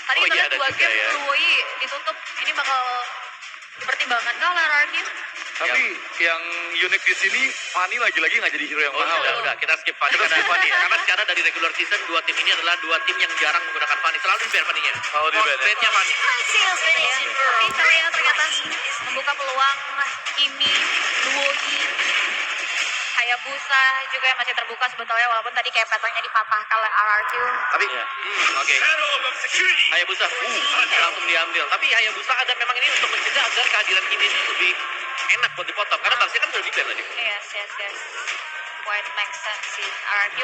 Tadi Oh kita iya, lihat ada 2 juga game ya. Luoi ditutup. Ini bakal dipertimbangkan kah oleh RRQ? Tapi yang unik di sini, Fanny lagi-lagi nggak jadi hero yang Oh mahal. udah, kita skip Fanny karena secara dari regular season 2 tim ini adalah 2 tim yang jarang menggunakan Fanny, selalu di-ban Fanny-nya. Selalu di-ban ya? Rate-nya Fanny. Ya, tapi saya ternyata membuka peluang Kimi, Luoi, Hayabusa juga yang masih terbuka sebetulnya walaupun tadi kayak petanya dipatahkan oleh RRQ. Tapi oke. Hayabusa langsung diambil. Tapi Hayabusa ada memang ini untuk mencegah agar kehadiran Kimi ini lebih enak buat dipotong karena Tarsia kan sudah di-ban tadi. Yes. Quite make sense sih. RRQ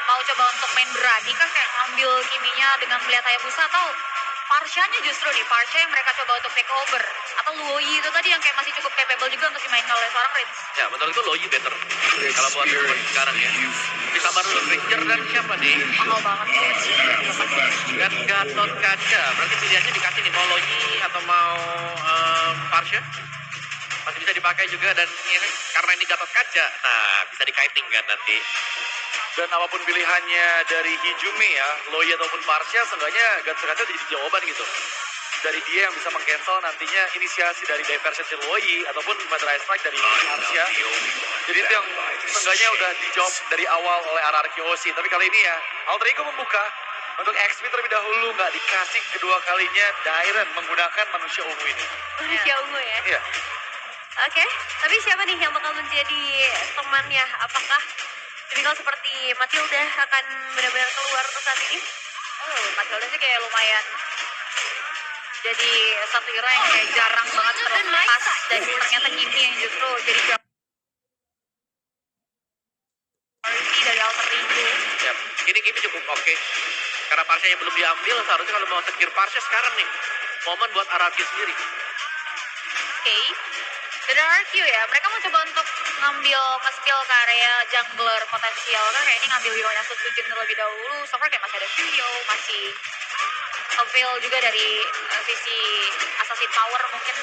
mau coba untuk main berani kan kayak ngambil Kiminya dengan melihat Hayabusa atau Parshanya justru nih, Parsha yang mereka coba untuk take over atau Luoi itu tadi yang kayak masih cukup capable juga untuk dimainkan oleh seorang Rins. Ya, menurutku Luoi better. Kalau buat sekarang ya. Ditambah dulu Ranger dan siapa nih? Mahal banget sih. Dan Gatot Kaca. Berarti pilihannya dikasih nih mau Luoi atau mau Parsha? Masih bisa dipakai juga dan ya, karena ini Gatot Kaca, nah bisa dikaiting kan nanti. Dan apapun pilihannya dari Hijume ya, Loi ataupun Parsha, seenggaknya Gatot Kaca jadi jawaban gitu. Dari dia yang bisa meng-cancel nantinya inisiasi dari diversion si Loi ataupun Mother Strike dari Parsha. Jadi itu yang seenggaknya udah dijawab dari awal oleh RRQ OC. Tapi kali ini ya, Alter Ego membuka untuk XP terlebih dahulu, nggak dikasih kedua kalinya Dairen menggunakan manusia ungu ini. Manusia ungu ya. Iya. Oke, tapi siapa nih yang bakal menjadi temannya? Apakah tipikal seperti Matilda akan benar-benar keluar untuk saat ini? Matilda sih kayak lumayan jadi satu hero yang kayak jarang banget terlepas dan ternyata Kimi yang justru jadi priority dari Alter Ego. Ya, ini Kimi cukup oke. Karena Parsha yang belum diambil, seharusnya kalau mau secure Parsha sekarang nih, momen buat RRQ sendiri. Oke. Dan RRQ ya, mereka mau coba untuk ngambil skill ke area jungler potensial kan kayak ini ngambil hero-nya Sutsujin terlebih dahulu. So far kayak masih ada Shio, masih avail juga dari sisi assassin power mungkin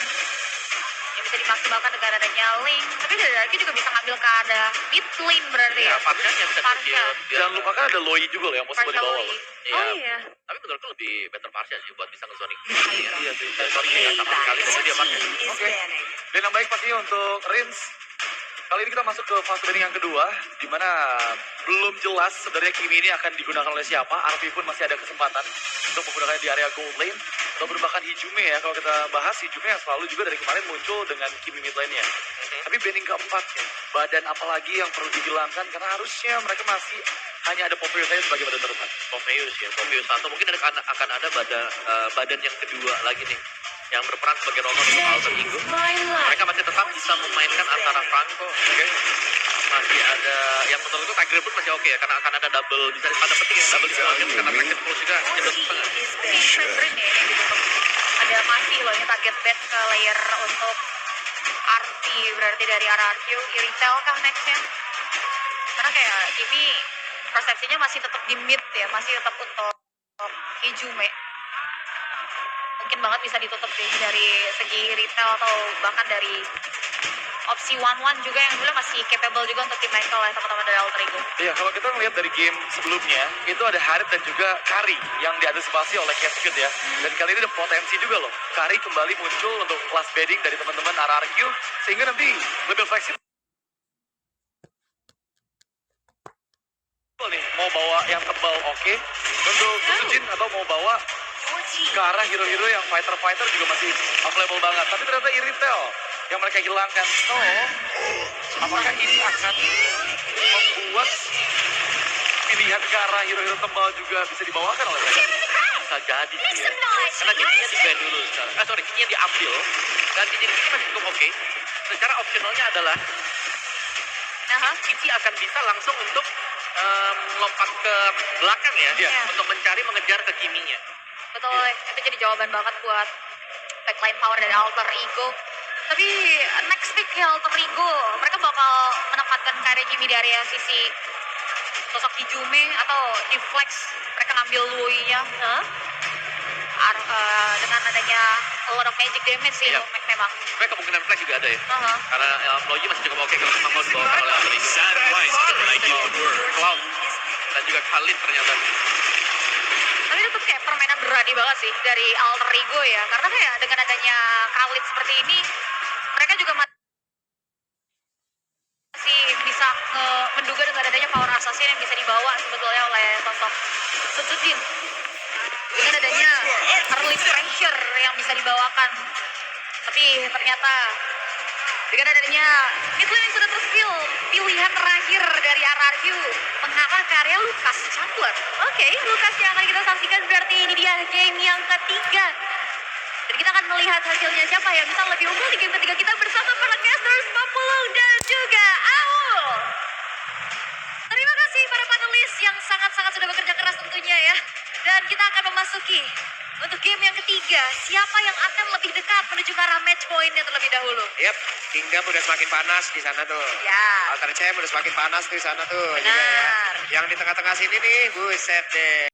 yang bisa dimaksimalkan dengan adanya Link. Tapi dari RRQ juga bisa ngambil ke ada mid lane berarti ya. Parsha-nya bisa Parsha. secure. Jangan lupakan ada Loi juga loh yang possible di bawah loh. Iya. Oh iya. Tapi menurutku lebih better Parsha sih buat bisa nge-zoning. Iya sih. Zoning nggak sama sekali, tapi dia Parsha. Oke. Dan yang baik pastinya untuk Rins. Kali ini kita masuk ke fase banding yang kedua, di mana belum jelas sebenarnya Kimi ini akan digunakan oleh siapa. Arvi pun masih ada kesempatan untuk menggunakannya di area gold lane. Atau bahkan Hijume ya, kalau kita bahas Hijume yang selalu juga dari kemarin muncul dengan Kimi mid lane-nya. Tapi banding keempat ya, badan apalagi yang perlu dihilangkan, karena harusnya mereka masih hanya ada Popeyes saja sebagai badan terdepan. Popeyes atau mungkin akan ada badan yang kedua lagi nih yang berperan sebagai Roman untuk Alter Ego. Mereka masih tetap bisa memainkan antara Franco, masih ada yang menurutku Tiger pun masih oke ya, karena akan ada double, bisa tanda petik ya, double explosion karena target push juga cenderung setengah. Ini Febrin ya yang ditutup. Ada masih loh ini target bet ke layer untuk RT berarti dari RRQ. Iritel kah nextnya? Karena kayak Kimi persepsinya masih tetap di mid ya, masih tetap untuk Hijume. Mungkin banget bisa ditutup sih dari segi retail atau bahkan dari opsi 1-1 juga yang dulu masih capable juga untuk dimainkan oleh teman-teman dari Alter Ego. Iya, kalau kita melihat dari game sebelumnya, itu ada Harit dan juga Kari yang diantisipasi oleh Cascade ya. Dan kali ini ada potensi juga loh. Kari kembali muncul untuk class bedding dari teman-teman RRQ, sehingga nanti lebih fleksibel nih. Mau bawa yang tebal oke, untuk Sutsujin atau mau bawa ke arah hero-hero yang fighter-fighter juga masih available banget. Tapi ternyata Iritel yang mereka hilangkan. So, apakah ini akan membuat pilihan ke arah hero-hero tebal juga bisa dibawakan oleh mereka? Bisa jadi sih ya. Karena Jinnya di-ban dulu sekarang. Jinnya diambil. Dan Jin ini masih cukup oke. Secara opsionalnya adalah Cici akan bisa langsung untuk lompat ke belakang ya, untuk mencari mengejar ke Kiminya. Betul, itu jadi jawaban banget buat backline power dari Alter Ego. Tapi next pick ya Alter Ego, mereka bakal menempatkan Kari Kimi di area sisi sosok Hijume atau di flex mereka ngambil Luoi-nya dengan adanya a lot of magic damage sih memang. Tapi kemungkinan flex juga ada ya. Karena Luoi masih cukup oke kalau memang mau dibawakan oleh Alter Ego. Cloud dan juga Khalid ternyata. Tapi tetap kayak permainan berani banget sih dari Alter Ego ya. Karena kayak dengan adanya Khalid seperti ini, mereka juga masih bisa menduga dengan adanya power assassin yang bisa dibawa sebetulnya oleh sosok Sun Tzu Jin. Dengan adanya early pressure yang bisa dibawakan. Tapi ternyata dengan adanya mid lane yang sudah terspill, pilihan terakhir dari RRQ mengarah ke area Lucas Jungler. Oke, Lucas yang akan kita saksikan berarti ini dia game yang ketiga. Dan kita akan melihat hasilnya siapa yang bisa lebih unggul di game ketiga kita bersama para casters Papulung dan juga Aul. Terima kasih para panelis yang sangat-sangat sudah bekerja keras tentunya ya. Dan kita akan memasuki untuk game yang ketiga. Siapa yang akan lebih dekat menuju ke arah match point-nya terlebih dahulu? Yap, Kingdom udah semakin panas di sana tuh. Ya. Alter Chem udah semakin panas tuh di sana tuh. Benar. Juga ya. Yang di tengah-tengah sini nih, buset deh.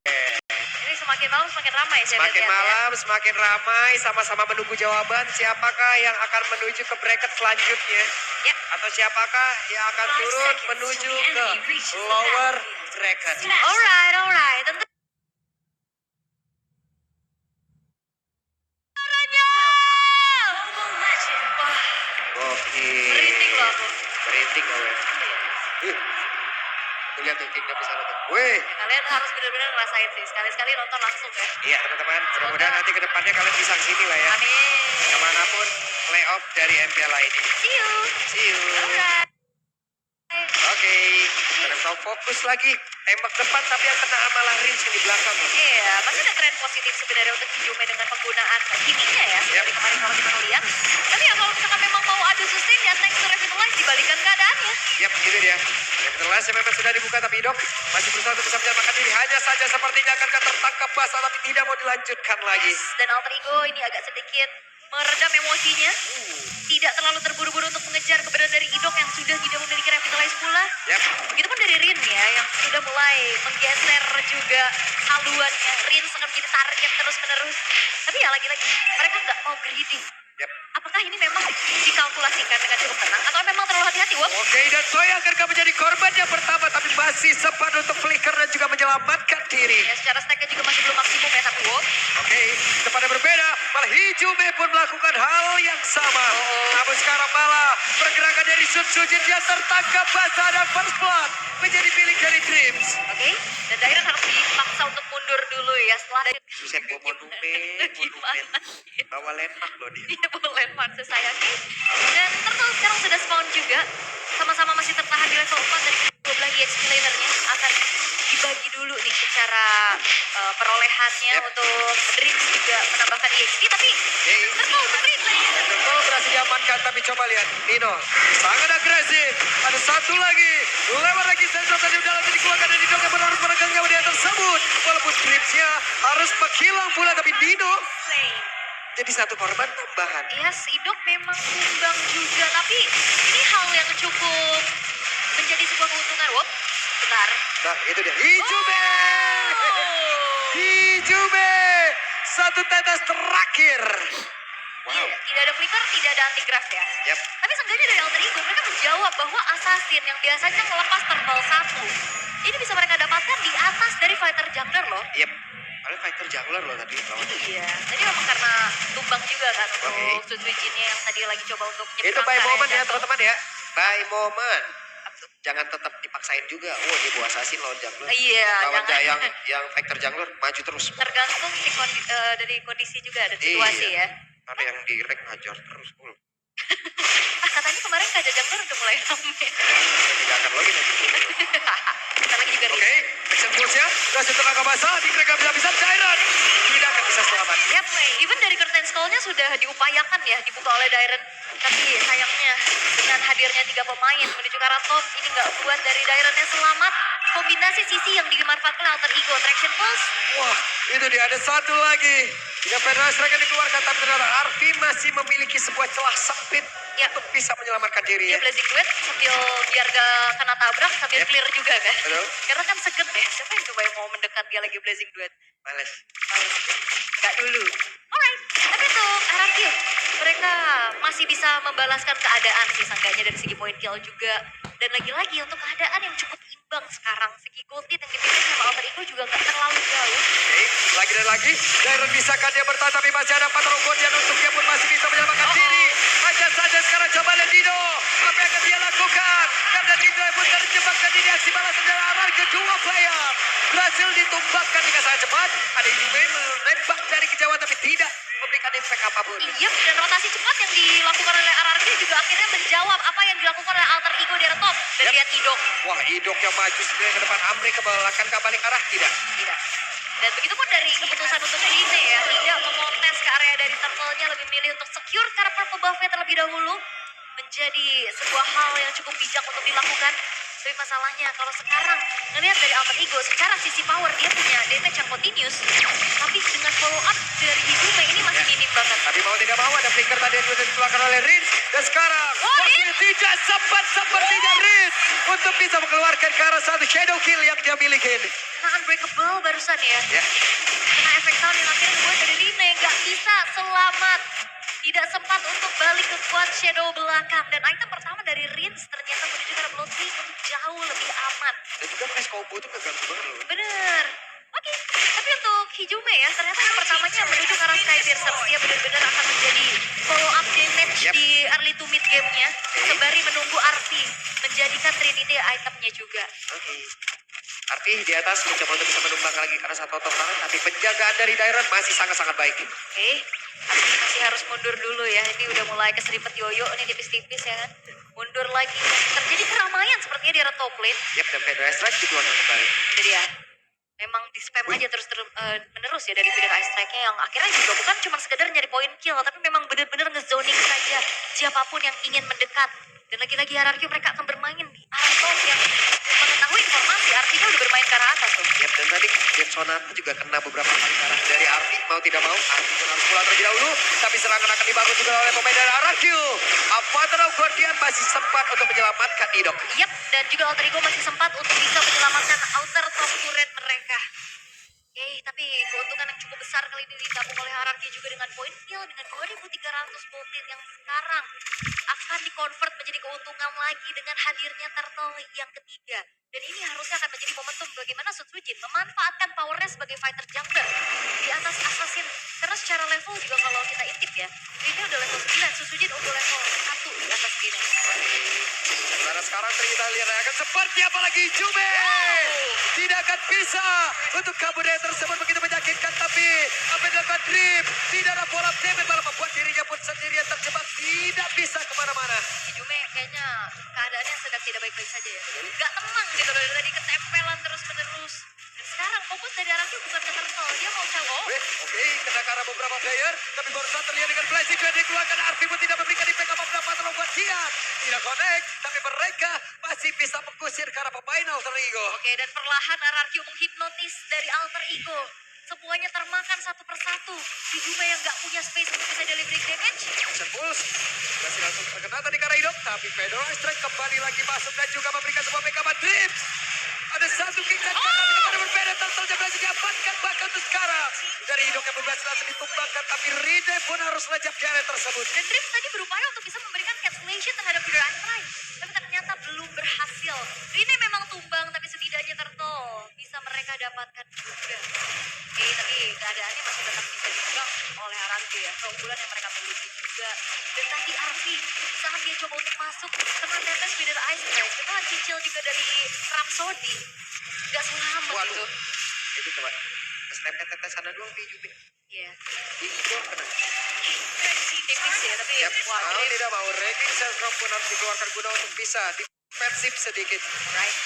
Ini semakin malam semakin ramai saya Semakin lihat ya. malam, semakin ramai, sama-sama menunggu jawaban siapakah yang akan menuju ke bracket selanjutnya. Ya. Atau siapakah yang akan turun menuju ke lower bracket. Alright. Tentu Oke. Merinding loh aku. Merinding gue. Tuh lihat tuh Kingdom di sana tuh. Weh. kalian harus benar-benar ngerasain sih. Sekali-sekali nonton langsung ya. Iya teman-teman, mudah-mudahan nanti ke depannya kalian bisa kesini lah ya. Amin. Kemanapun playoff dari MPL ini. See you. See you. Alright. Oke, kita stop fokus lagi. Tembak depan tapi yang kena malah Rins yang di belakang loh. Iya, masih ada tren positif sebenarnya untuk Hijume dengan penggunaan kimia ya. Seperti kemarin kalau kita melihat. Tapi ya kalau misalkan memang mau adu sustain ya thanks to Revitalize dibalikan keadaannya. Yap, itu dia. Revitalize yang memang sudah dibuka tapi Dok masih berusaha untuk bisa menyelamatkan diri. Hanya saja sepertinya akan tertangkap basah tapi tidak mau dilanjutkan lagi. Dan Alter Ego ini agak sedikit meredam emosinya. Tidak terlalu terburu-buru untuk mengejar keberadaan dari Idok yang sudah tidak memiliki Revitalize pula. Yap, Begitupun dari Rin ya yang sudah mulai menggeser juga haluannya. Rin akan menjadi target terus-menerus. Tapi ya lagi-lagi mereka nggak mau greedy. yap. Apakah ini memang dikalkulasikan dengan cukup tenang atau memang terlalu hati-hati? Wop? Oke, dan Soya akan menjadi korban yang pertama tapi masih sempat untuk flicker dan juga menyelamatkan diri. Ya secara stacknya juga masih belum maksimum ya tapi Wop. Oke, tempatnya berbeda. Malah Hijume pun melakukan hal yang sama. Namun sekarang malah pergerakan dari Sun Tzu Jin dia tertangkap basah dan first blood menjadi milik dari Dreams. Oke, dan Dairon harus dipaksa untuk mundur dulu ya setelah dari Suset monumen. Bawa landmark loh dia. dia bawa landmark sesayangnya. Dan Turtle sekarang sudah spawn juga. Sama-sama masih tertahan di level 4 dari kedua belah EXP lanernya akan dibagi dulu nih secara perolehannya Yep. untuk Dreams juga menambahkan EXP tapi Oke. Turtle untuk Dreams lagi. Betul berhasil diamankan tapi coba lihat Nino sangat agresif. Ada satu lagi lewat lagi sensor tadi udah lanjut dikeluarkan dan Nino yang harus meregang nyawa dia tersebut. Walaupun Dreamsnya harus menghilang pula tapi Nino jadi satu korban tambahan. Yes, Idok memang tumbang juga, tapi ini hal yang cukup menjadi sebuah keuntungan. Wop, bentar. Nah itu dia Hijume. Oh. Hijume satu tetes terakhir. Wow. Iya, tidak ada flicker, tidak ada anti graph ya. Yap. Tapi sebenarnya dari Alter Ego mereka menjawab bahwa assassin yang biasanya melepas turtle 1 ini bisa mereka dapatkan di atas dari fighter jungler loh. Yap. Ada fighter jungler loh tadi lawannya. Iya, tadi memang karena tumbang juga kan untuk Oke. Sun Tzu Jin-nya yang tadi lagi coba untuk Itu nyebrang by ke moment area ya jungle. teman-teman ya. By moment. Jangan tetap dipaksain juga. Oh dia bawa assassin lawan jungler. Iya, Lawan jangan. yang fighter jungler maju terus. Tergantung dari kondisi juga ada situasi Iya. ya. Ada yang direk ngajar terus. Katanya kemarin Kak Jajangler udah mulai rame. Tidak akan lagi nanti. Bentar lagi juga Oke, action pulse-nya. Kasih tenaga basah. Di mereka bisa Dairon. Tidak akan bisa selamat. Yap, even dari curtain skull-nya sudah diupayakan ya dibuka oleh Dairon. Tapi sayangnya dengan hadirnya 3 pemain menuju ke arah top ini nggak buat dari Dairon yang selamat. Kombinasi sisi yang dimanfaatkan Alter Ego Traction Pulse. Wah, itu dia ada satu lagi. Jika Federasi Striker dikeluarkan, tapi ternyata Arfi masih memiliki sebuah celah sempit Ya. untuk bisa menyelamatkan diri Dia ya. blazing duet sambil biar gak kena tabrak sambil Yep. clear juga kan. Betul. Karena kan segen ya. Siapa yang coba yang mau mendekat dia lagi blazing duet? Males. Gak dulu. Alright, tapi untuk RRQ mereka masih bisa membalaskan keadaan sih seenggaknya dari segi point kill juga. Dan lagi-lagi untuk keadaan yang cukup imbang sekarang. Segi gold hit yang dimiliki sama Alter Ego juga gak terlalu jauh. Oke, lagi dan lagi. Dairon bisakah dia bertahan tapi masih ada Patro Gordian untuk dia pun masih bisa menyelamatkan diri. Hanya saja sekarang coba lihat Dino. Apa yang akan dia lakukan? Karena Dino pun terjebak dan ini aksi balas dari arah kedua player. Berhasil ditumbangkan dengan sangat cepat. Ada Juve menembak dari kejauhan tapi tidak memberikan impact apapun. Iya, dan rotasi cepat yang dilakukan oleh RRQ juga akhirnya menjawab apa yang dilakukan oleh Alter Ego di top. Dan lihat Idok. Wah, Idok yang maju sendiri ke depan. Amri ke belakang ke balik arah tidak. Tidak. Dan begitu pun dari keputusan untuk Rine ya, tidak memontes ke area dari turtle-nya, lebih milih untuk secure karena purple buff-nya terlebih dahulu. Menjadi sebuah hal yang cukup bijak untuk dilakukan. Tapi masalahnya kalau sekarang ngelihat dari Alter Ego, secara sisi power dia punya damage yang continuous. Tapi dengan follow up dari Hidume ini masih minim banget. Tapi mau tidak mau ada flicker tadi yang sudah dikeluarkan oleh Rins. Dan sekarang wakil tidak sempat sepertinya Rins untuk bisa mengeluarkan ke arah satu shadow kill yang dia miliki. Kena unbreakable barusan ya. Kena efek sound yang akhirnya membuat dari Rine nggak bisa selamat. Tidak sempat untuk balik ke quad shadow belakang. Dan item pertama dari Rins ternyata menuju ke arah bloodstream untuk jauh lebih aman. Dan juga Flash Combo itu keganggu banget loh. Bener. Oke, tapi untuk Hijume ya, ternyata yang pertamanya menuju ke arah Skypiercer. Dia benar-benar akan menjadi follow up damage di early to mid game-nya. Sembari menunggu Arti menjadikan Trinity itemnya juga. Oke. Arti di atas mencoba untuk bisa menumbang lagi karena satu otomatis. Tapi penjagaan dari Dairon masih sangat-sangat baik. Oke, Arti masih harus mundur dulu ya. Ini udah mulai keseripet yoyo, ini tipis-tipis ya kan. Mundur lagi. Terjadi keramaian sepertinya di arah top lane. Yap, dan Pedro Strike dikeluarkan kembali. Itu dia. Memang di spam aja terus menerus ya dari Feeder Ice Strike-nya yang akhirnya juga bukan cuma sekedar nyari poin kill, tapi memang benar-benar ngezoning saja siapapun yang ingin mendekat. Dan lagi-lagi RRQ mereka akan bermain di arah top yang mengetahui informasi artinya udah bermain ke arah atas tuh. Yap, dan tadi Jet Sonata juga kena beberapa kali ke arah dari Arti. Mau tidak mau, Arti pun harus pulang terlebih dahulu. Tapi serangan akan dibangun juga oleh pemain dari RRQ. Patro Gordian masih sempat untuk menyelamatkan Idok. Yap, dan juga Alter Ego masih sempat untuk bisa menyelamatkan outer top turret mereka. Oke, tapi keuntungan yang cukup besar kali ini ditabung oleh RRQ juga dengan poin kill dengan 2.300 voltage yang sekarang akan dikonvert menjadi keuntungan lagi dengan hadirnya turtle yang ketiga. Dan ini harusnya akan menjadi momentum bagaimana Sutsujin memanfaatkan powernya sebagai fighter jungler di atas assassin. Karena secara level juga kalau kita intip ya, ini udah level 9, Sutsujin udah level 1 di atas gini. Karena sekarang kita lihat akan seperti apa lagi Jume. Tidak akan bisa untuk kabur dari tersebut begitu menyakitkan. Tapi apa yang dilakukan Drip. Tidak ada bola damage malah membuat dirinya pun sendirian terjebak. Tidak bisa kemana-mana. Hidume kayaknya keadaannya sedang tidak baik-baik saja ya. Gak tenang gitu loh, dari tadi ketempelan terus-menerus. Dan sekarang fokus dari RRQ bukan ke turtle, dia mau selo. Oke, kena ke arah beberapa player. Tapi barusan terlihat dengan flashing yang dikeluarkan. Arfi pun tidak memberikan impact apa-apa terlalu buat dia. Tidak connect, tapi mereka masih bisa mengusir ke arah pemain Alter Ego. Oke, dan perlahan RRQ menghipnotis dari Alter Ego. Semuanya termakan satu persatu. Hidume yang gak punya space untuk bisa delivery damage. Action Pulse masih langsung terkena tadi ke arah Idok. Tapi Pedro Strike kembali lagi masuk dan juga memberikan sebuah backup Drips. Ada satu kick dan kepada berbeda. Turtle berhasil diamankan bahkan untuk sekarang. Dari Idok yang berhasil langsung ditumbangkan. Tapi Ride pun harus lejap di area tersebut. Dan Drips tadi berupaya untuk bisa memberikan cancellation terhadap Feeder Ice Strike. Tapi ternyata belum berhasil. Rine memang tumbang, tapi setidaknya Turtle bisa mereka dapatkan juga. Oke, tapi keadaannya masih tetap bisa dipegang oleh RRQ ya. Keunggulan yang mereka miliki juga. Dan tadi Arfi saat dia coba untuk masuk kena tetes Feeder Ice Strike. Kena cicil juga dari Rhapsody. Gak selamat Waduh. itu. Itu coba. Keserempet-tetes sana doang di Jume. Iya. Di Idok kena. Tipis ya, tapi Yap, wah, mau Drips. tidak mau. Ready Self pun harus dikeluarkan guna untuk bisa defensif sedikit. Right.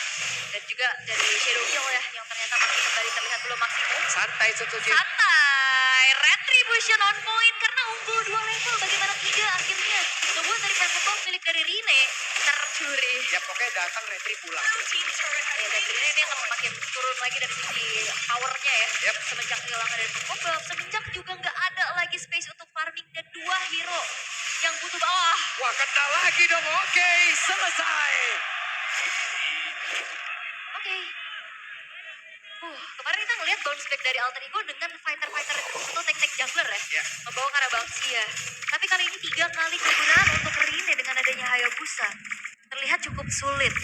Dan juga dari Shadow Kill ya, yang ternyata masih kembali terlihat belum maksimum. Santai Sutsujin. Santai, Retribution on point karena unggul 2 level. Bagaimana tidak akhirnya membuat dari Purple milik dari Rine tercuri. Ya pokoknya datang retri pulang. Ya, dan Rine ini akan makin turun lagi dari sisi powernya ya. Yap. Semenjak kehilangan dari Purple, semenjak juga nggak ada lagi space untuk farming dan 2 hero yang butuh bawah. Wah kena lagi dong. Oke, selesai. Oke. Kemarin kita ngeliat bounce back dari Alter Ego dengan fighter-fighter atau tank-tank jungler ya. Ya. Membawa ke arah Banksia. Tapi kali ini 3 kali kegunaan untuk Rine dengan adanya Hayabusa. Terlihat cukup sulit.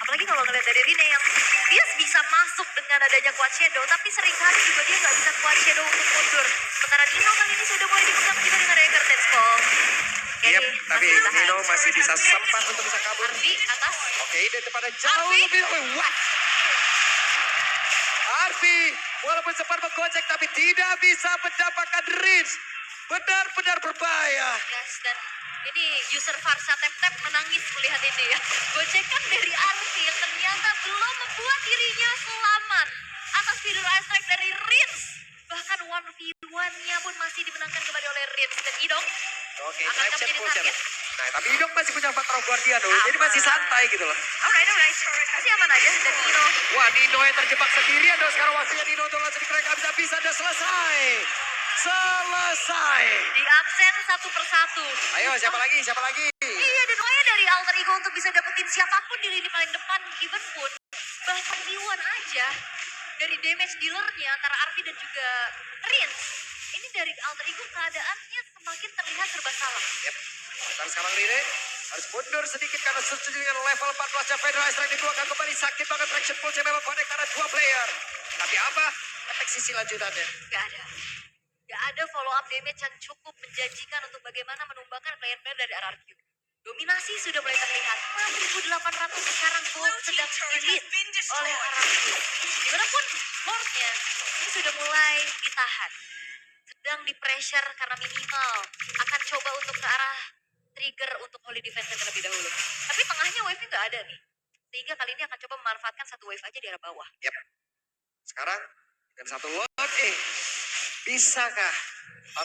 Apalagi Tapi kalau ngeliat dari Rine yang dia bisa masuk dengan adanya Quad Shadow, tapi seringkali juga dia nggak bisa Quad Shadow untuk mundur. Sementara Nino kali ini sudah mulai dipegang juga dengan adanya Curtain Skull. Yap, tapi Nino masih bisa sempat untuk bisa kabur. Arvi atas. Oke, dan kepada jauh Arfi. lebih. What? Arfi, walaupun sempat menggocek tapi tidak bisa mendapatkan reach. Benar-benar berbahaya. Yes, dan ini user Farsa tap-tap menangis melihat ini ya. Gocekan dari Arfi yang ternyata belum membuat dirinya selamat atas video Ice Strike dari Rins. Bahkan 1v1-nya pun masih dimenangkan kembali oleh Rins dan Idong. Oke, Akan Trap menjadi Push. target. Nah, tapi Idong masih punya faktor Guardian loh. Jadi masih santai gitu loh. Alright. Masih aman aja dan Nino. Wah, Nino yang terjebak sendirian dong. Sekarang waktunya Nino untuk langsung dikerek habis-habisan dan selesai. Selesai. Di absen satu persatu. Ayo, siapa lagi? Siapa lagi? Iya, dan Oya dari Alter Ego untuk bisa dapetin siapapun di lini paling depan. Even pun, bahkan Iwan aja dari damage dealernya antara Arfi dan juga Rins. Ini dari Alter Ego keadaannya semakin terlihat serba salah. Yap. Dan sekarang Rine harus mundur sedikit karena setuju dengan level 14 Federal Strike dikeluarkan kembali. Sakit banget Traction Pulse yang memang connect karena 2 player. Tapi apa? Efek sisi lanjutannya. Gak ada follow up damage yang cukup menjanjikan untuk bagaimana menumbangkan player-player dari RRQ. Dominasi sudah mulai terlihat. 6.800 sekarang gold sedang di-lead oleh RRQ. Dimanapun boardnya ini sudah mulai ditahan. Sedang di pressure karena minimal. Akan coba untuk ke arah trigger untuk Holy Defense terlebih dahulu. Tapi tengahnya wave-nya nggak ada nih. Sehingga kali ini akan coba memanfaatkan satu wave aja di arah bawah. Yap. Sekarang dengan satu load bisakah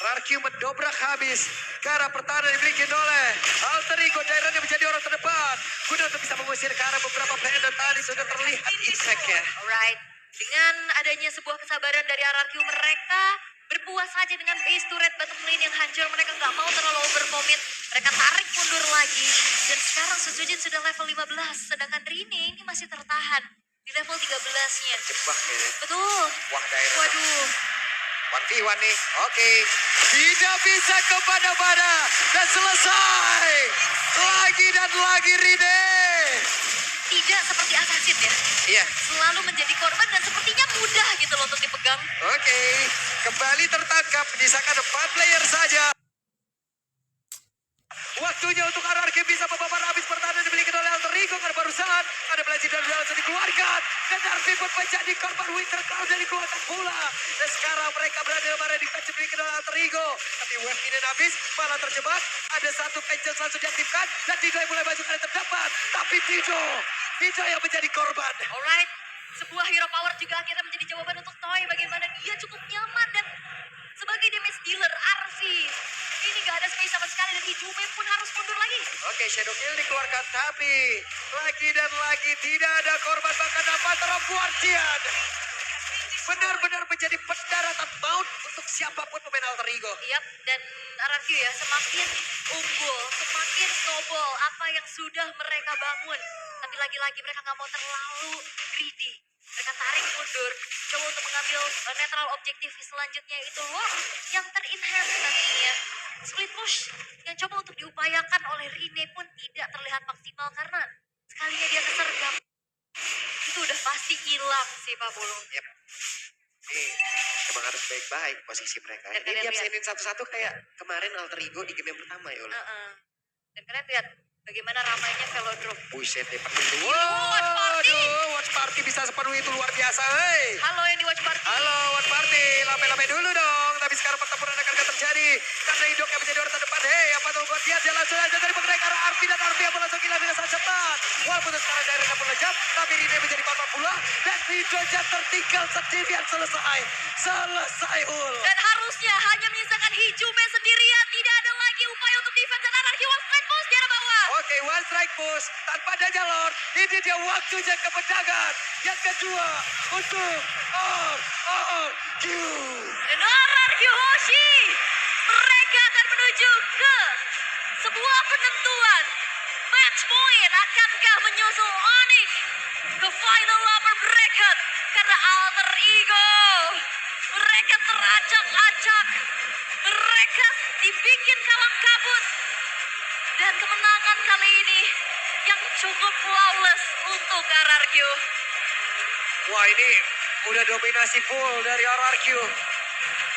RRQ mendobrak habis ke arah pertahanan yang dimiliki oleh Alter Ego. Daerahnya menjadi orang terdepan. Guna untuk bisa mengusir ke arah beberapa player dan tadi sudah terlihat impact-nya. Alright. Dengan adanya sebuah kesabaran dari RRQ, mereka berpuas saja dengan base turret bottom lane yang hancur. Mereka nggak mau terlalu overcommit. Mereka tarik mundur lagi. Dan sekarang Sujin sudah level 15. Sedangkan Rine ini masih tertahan di level 13-nya. Jebak ya. Betul. Wah, daerah. Waduh. 1v1 nih. Oke. Tidak bisa kepada-pada. Dan selesai. Lagi dan lagi Rine. Tidak seperti Assassin ya. Iya. Selalu menjadi korban dan sepertinya mudah gitu loh untuk dipegang. Oke. Kembali tertangkap. Menyisakan 4 player saja. Waktunya untuk RRQ bisa membawa habis pertahanan dimiliki oleh Alter Ego. Karena barusan ada Blazing dan langsung dikeluarkan. Dan RP pun menjadi korban Winter Cloud dan dikeluarkan pula. Dan sekarang mereka berada dalam area defense dimiliki oleh Alter Ego. Tapi wave ini habis malah terjebak. Ada satu Angel langsung diaktifkan. Dan Dido yang mulai maju kali terdapat. Tapi Dido yang menjadi korban. Alright. Sebuah hero power juga akhirnya menjadi jawaban untuk Toy. Bagaimana dia cukup nyaman dan sebagai damage dealer Arfi. Ini gak ada space sama sekali dan Hijume pun harus mundur lagi. Oke, Shadow Kill dikeluarkan. Tapi lagi dan lagi tidak ada korban. Bahkan dapat terang Guardian. Benar-benar menjadi pendaratan maut untuk siapapun pemain Alter Ego. Yap, dan RRQ ya semakin unggul, semakin snowball apa yang sudah mereka bangun. Tapi lagi-lagi mereka gak mau terlalu greedy. Mereka tarik mundur, coba untuk mengambil netral objektif selanjutnya itu Lord yang ter-enhance nantinya. Split push yang coba untuk diupayakan oleh Rine pun tidak terlihat maksimal karena sekalinya dia kesergap. Itu udah pasti hilang sih Pak Pulung. Yep. Nih, emang harus baik-baik posisi mereka. Dan Ini kalian diabsenin satu-satu kayak kemarin Alter Ego di game yang pertama ya. Dan kalian lihat bagaimana ramainya Velodrome. Buset deh penuh. Watch party. Waduh, watch party bisa sepenuh itu luar biasa. Hei. Halo yang di Watch Party. Halo, watch party. Lame-lame dulu dong. Tapi sekarang pertempuran akan terjadi. Karena Idok yang menjadi orang terdepan. Hei, apa tuh buat dia langsung aja dari mengenai ke arah Arfi. Dan Arfi yang langsung gila dengan sangat cepat. Walaupun sekarang daerahnya pun lejap. Tapi Rine menjadi korban pula. Dan Idoknya tertinggal sendirian selesai. Selesai ul. Dan harusnya hanya menyisakan Hijume sendirian. Tidak ada lagi upaya untuk defense dan RRQ one strike push di arah bawah. Oke, one strike push tanpa ada jalur. Ini dia waktunya ke pedagang. Yang kedua untuk RRQ. Dan RRQ Hoshi. Mereka akan menuju ke sebuah penentuan. Match point akankah menyusul Onyx ke final upper bracket. Karena Alter Ego. Mereka teracak-acak. Mereka dibikin kalang kabut. Dan kemenangan kali ini yang cukup flawless untuk RRQ. Wah ini udah dominasi full dari RRQ.